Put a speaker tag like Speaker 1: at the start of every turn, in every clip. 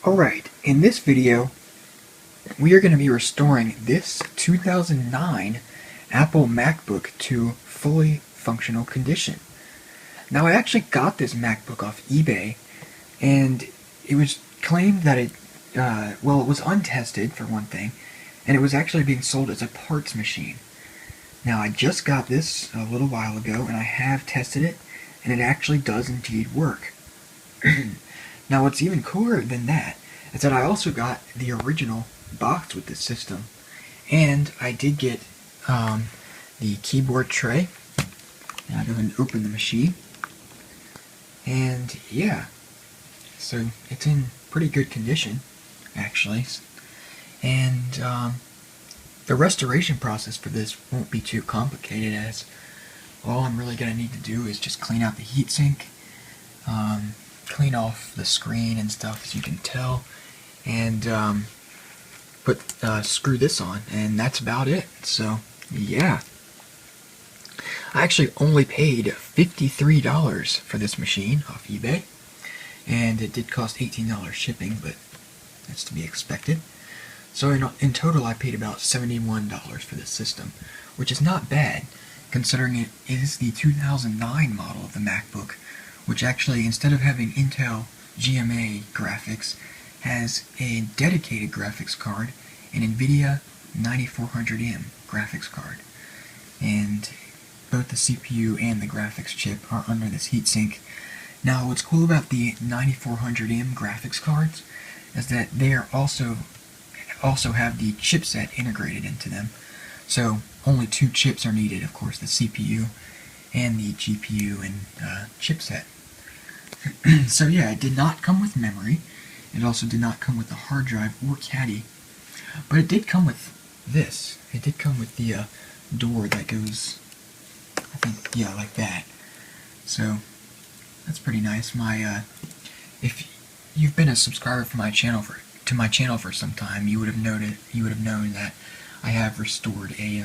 Speaker 1: Alright, in this video, we are going to be restoring this 2009 Apple MacBook to fully functional condition. Now, I actually got this MacBook off eBay, and it was claimed that it was untested, for one thing, and it was actually being sold as a parts machine. Now, I just got this a little while ago, and I have tested it, and it actually does indeed work. Now, what's even cooler than that is that I also got the original box with this system, and I did get the keyboard tray. Now I'll go ahead and open the machine, and yeah, so it's in pretty good condition, actually, and the restoration process for this won't be too complicated, as all I'm really going to need to do is just clean out the heatsink, clean off the screen and stuff, as you can tell, and screw this on, and that's about it. So yeah, I actually only paid $53 for this machine off eBay, and it did cost $18 shipping, but that's to be expected. So in total I paid about $71 for this system, which is not bad considering it is the 2009 model of the MacBook, which actually, instead of having Intel GMA graphics, has a dedicated graphics card, an nVidia 9400M graphics card. And both the CPU and the graphics chip are under this heatsink. Now, what's cool about the 9400M graphics cards is that they are also have the chipset integrated into them. So only two chips are needed, of course, the CPU and the GPU and chipset. So yeah, it did not come with memory. It also did not come with a hard drive or caddy, but it did come with this. It did come with the door that goes, I think, yeah, like that. So that's pretty nice. If you've been a subscriber to my channel for some time, you would have known that I have restored a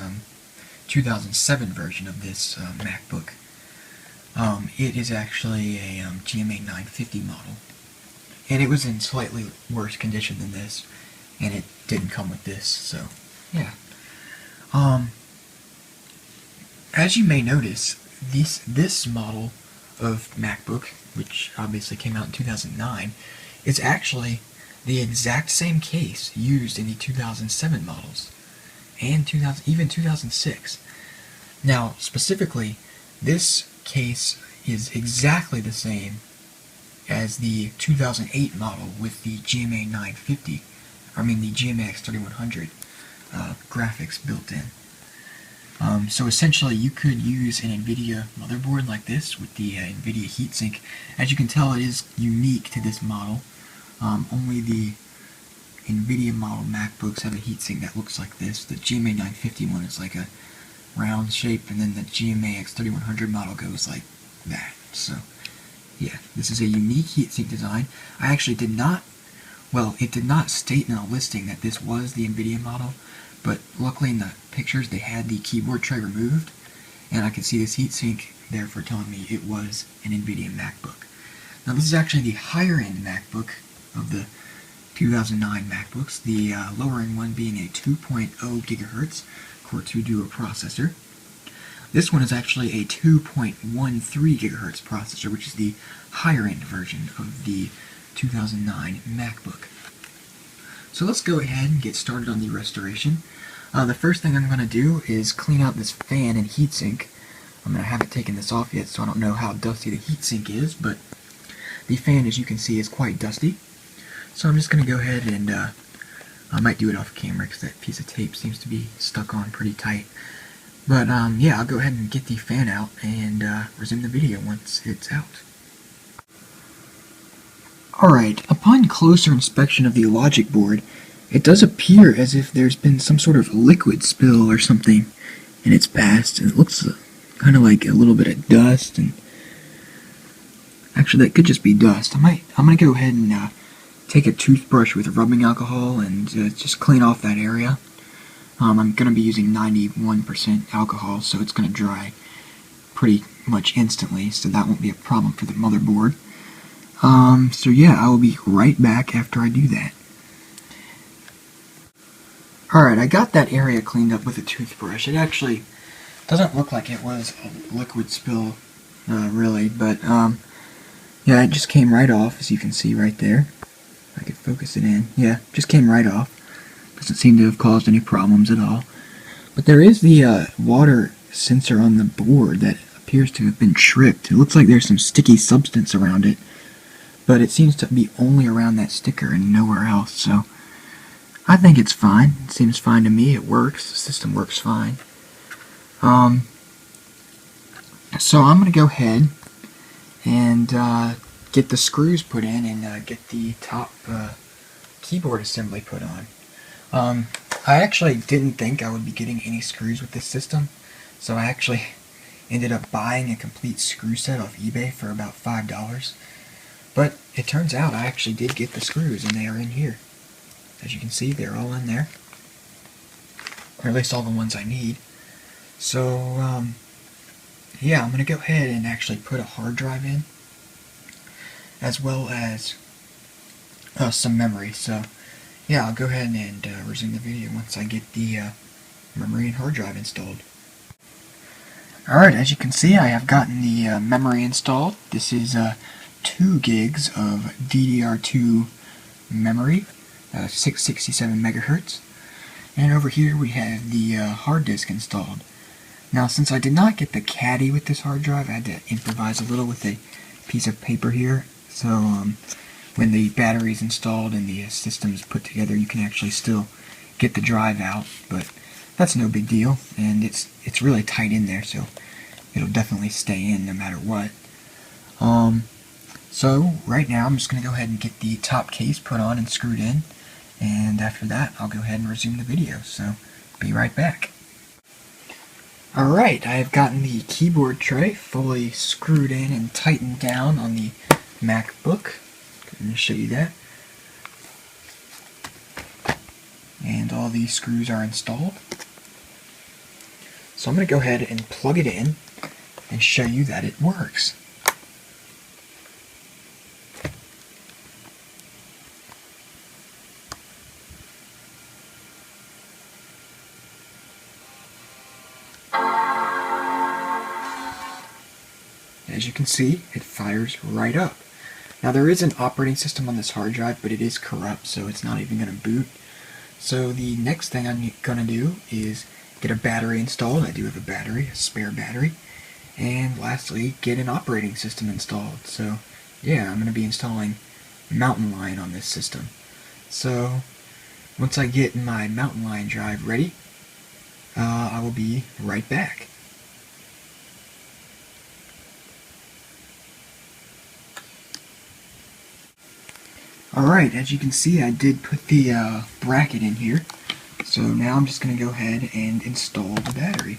Speaker 1: 2007 version of this MacBook. It is actually a GMA 950 model, and it was in slightly worse condition than this, and it didn't come with this, so yeah. As you may notice, this model of MacBook, which obviously came out in 2009, is actually the exact same case used in the 2007 models, and even 2006. Now, specifically, this case is exactly the same as the 2008 model with the GMA 950, the GMA X3100 graphics built in. So essentially, you could use an nVidia motherboard like this with the nVidia heatsink. As you can tell, it is unique to this model. Only the nVidia model MacBooks have a heatsink that looks like this. The GMA 950 one is like a round shape, and then the GMA X3100 model goes like that. So yeah, this is a unique heatsink design. I actually did not, it did not state in the listing that this was the nVidia model, but luckily in the pictures they had the keyboard tray removed, and I could see this heatsink therefore telling me it was an nVidia MacBook. Now, this is actually the higher end MacBook of the 2009 MacBooks, the lower end one being a 2.0 GHz Core 2 Duo processor. This one is actually a 2.13 GHz processor, which is the higher end version of the 2009 MacBook. So let's go ahead and get started on the restoration. The first thing I'm going to do is clean out this fan and heatsink. I haven't taken this off yet, so I don't know how dusty the heatsink is, but the fan, as you can see, is quite dusty. So I'm just going to go ahead and I might do it off camera because that piece of tape seems to be stuck on pretty tight. But yeah, I'll go ahead and get the fan out and resume the video once it's out. Alright, upon closer inspection of the logic board, it does appear as if there's been some sort of liquid spill or something in its past, and it looks kind of like a little bit of dust, and actually that could just be dust. I'm going to go ahead and take a toothbrush with rubbing alcohol and just clean off that area. I'm going to be using 91% alcohol, so it's going to dry pretty much instantly, so that won't be a problem for the motherboard. So yeah, I will be right back after I do that. Alright, I got that area cleaned up with a toothbrush. It actually doesn't look like it was a liquid spill, really, but, yeah, it just came right off, as you can see right there. I could focus it in. Yeah, just came right off. Doesn't seem to have caused any problems at all. But there is the water sensor on the board that appears to have been tripped. It looks like there's some sticky substance around it, but it seems to be only around that sticker and nowhere else, so I think it's fine. It seems fine to me. It works. The system works fine. So I'm going to go ahead and get the screws put in and get the top keyboard assembly put on. I actually didn't think I would be getting any screws with this system, so I actually ended up buying a complete screw set off eBay for about $5. But it turns out I actually did get the screws, and they are in here. As you can see, they're all in there, or at least all the ones I need. So, yeah, I'm going to go ahead and actually put a hard drive in, as well as some memory. So, yeah, I'll go ahead and resume the video once I get the memory and hard drive installed. Alright, as you can see, I have gotten the memory installed. This is 2 gigs of DDR2 memory, 667 megahertz. And over here we have the hard disk installed. Now, since I did not get the caddy with this hard drive, I had to improvise a little with a piece of paper here. So, when the battery is installed and the system is put together, you can actually still get the drive out, but that's no big deal, and it's really tight in there, so it'll definitely stay in no matter what. So right now I'm just going to go ahead and get the top case put on and screwed in, and after that I'll go ahead and resume the video, so be right back. Alright, I have gotten the keyboard tray fully screwed in and tightened down on the MacBook. I'm going to show you that. And all these screws are installed. So I'm going to go ahead and plug it in and show you that it works. As you can see, it fires right up. Now, there is an operating system on this hard drive, but it is corrupt, so it's not even going to boot. So the next thing I'm going to do is get a battery installed. I do have a battery, a spare battery. And lastly, get an operating system installed. So yeah, I'm going to be installing Mountain Lion on this system. So once I get my Mountain Lion drive ready, I will be right back. Alright, as you can see, I did put the bracket in here. So now I'm just going to go ahead and install the battery.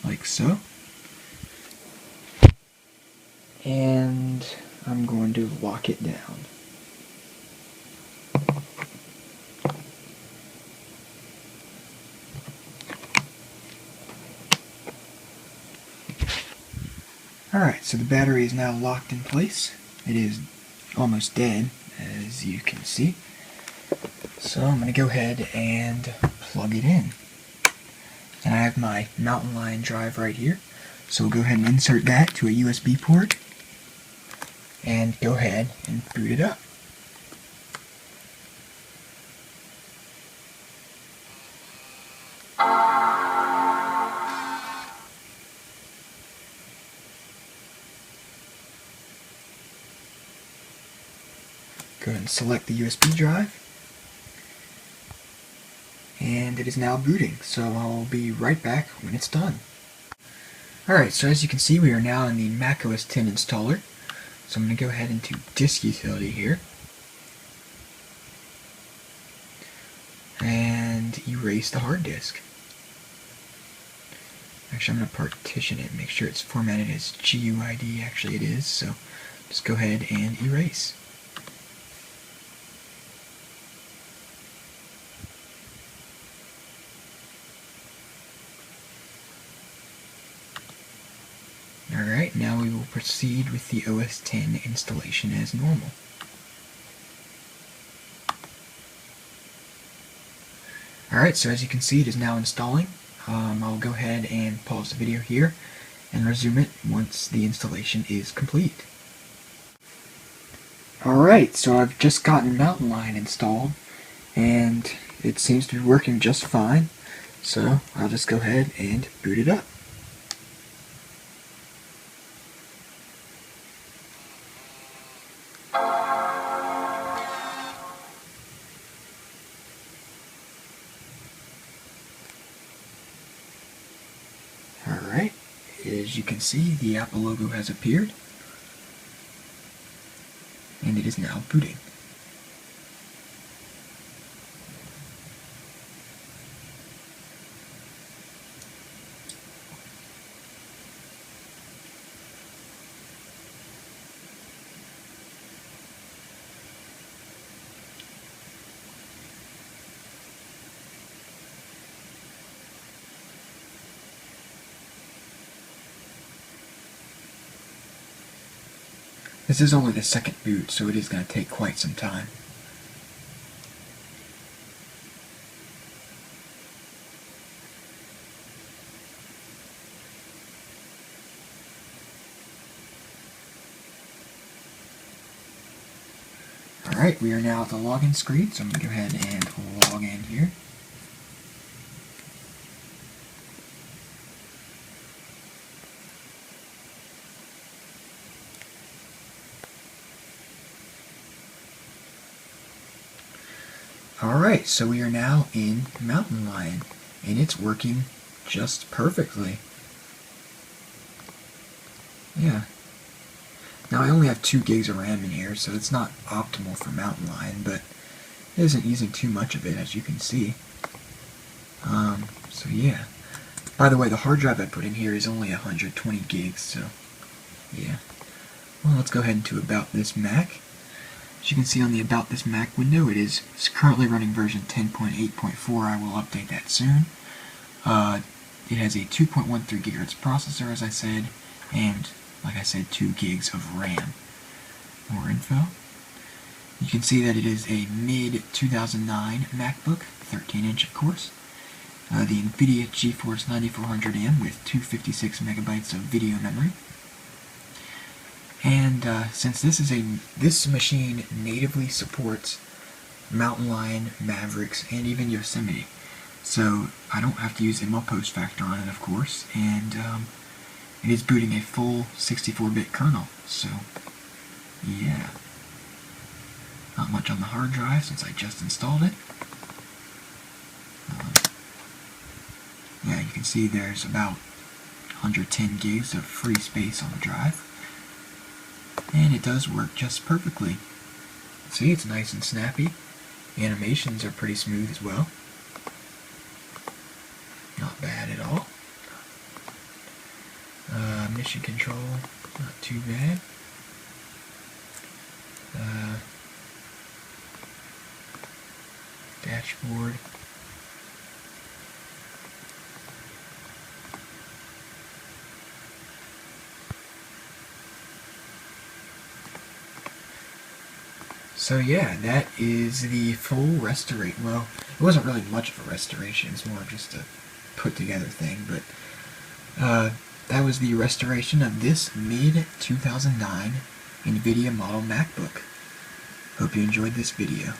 Speaker 1: Like so. And I'm going to lock it down. Alright, so the battery is now locked in place. It is almost dead, as you can see. So I'm going to go ahead and plug it in. And I have my Mountain Lion drive right here. So we'll go ahead and insert that to a USB port and go ahead and boot it up. Go ahead and select the USB drive. And it is now booting, so I'll be right back when it's done. Alright, so as you can see, we are now in the macOS 10 installer. So I'm going to go ahead into Disk Utility here. And erase the hard disk. Actually, I'm going to partition it and make sure it's formatted as GUID. Actually, it is, so just go ahead and erase. Alright, Alright, now we will proceed with the OS X installation as normal. Alright, so as you can see, it is now installing. I'll go ahead and pause the video here and resume it once the installation is complete. Alright, so I've just gotten Mountain Lion installed, and it seems to be working just fine, so I'll just go ahead and boot it up. Alright, as you can see, the Apple logo has appeared, and it is now booting. This is only the second boot, so it is going to take quite some time. Alright, we are now at the login screen, so I'm going to go ahead and log in here. Alright, so we are now in Mountain Lion, and it's working just perfectly. Yeah. Now I only have 2 gigs of RAM in here, so it's not optimal for Mountain Lion, but it isn't using too much of it, as you can see. So yeah. By the way, the hard drive I put in here is only 120 gigs, so yeah. Well, let's go ahead into About This Mac. As you can see on the About This Mac window, it is currently running version 10.8.4. I will update that soon. It has a 2.13 GHz processor, as I said, and, like I said, 2 gigs of RAM. More info. You can see that it is a mid-2009 MacBook, 13-inch of course. The nVidia GeForce 9400M with 256 megabytes of video memory. And since this machine natively supports Mountain Lion, Mavericks, and even Yosemite, so I don't have to use ML Post Factor on it, of course, and it is booting a full 64-bit kernel, so yeah. Not much on the hard drive since I just installed it. Yeah, you can see there's about 110 gigs of free space on the drive. And it does work just perfectly. See, it's nice and snappy. The animations are pretty smooth as well. Not bad at all. Mission control, not too bad. Dashboard. So yeah, that is the full restoration. Well, it wasn't really much of a restoration, it's more just a put together thing, but that was the restoration of this mid-2009 nVidia model MacBook. Hope you enjoyed this video.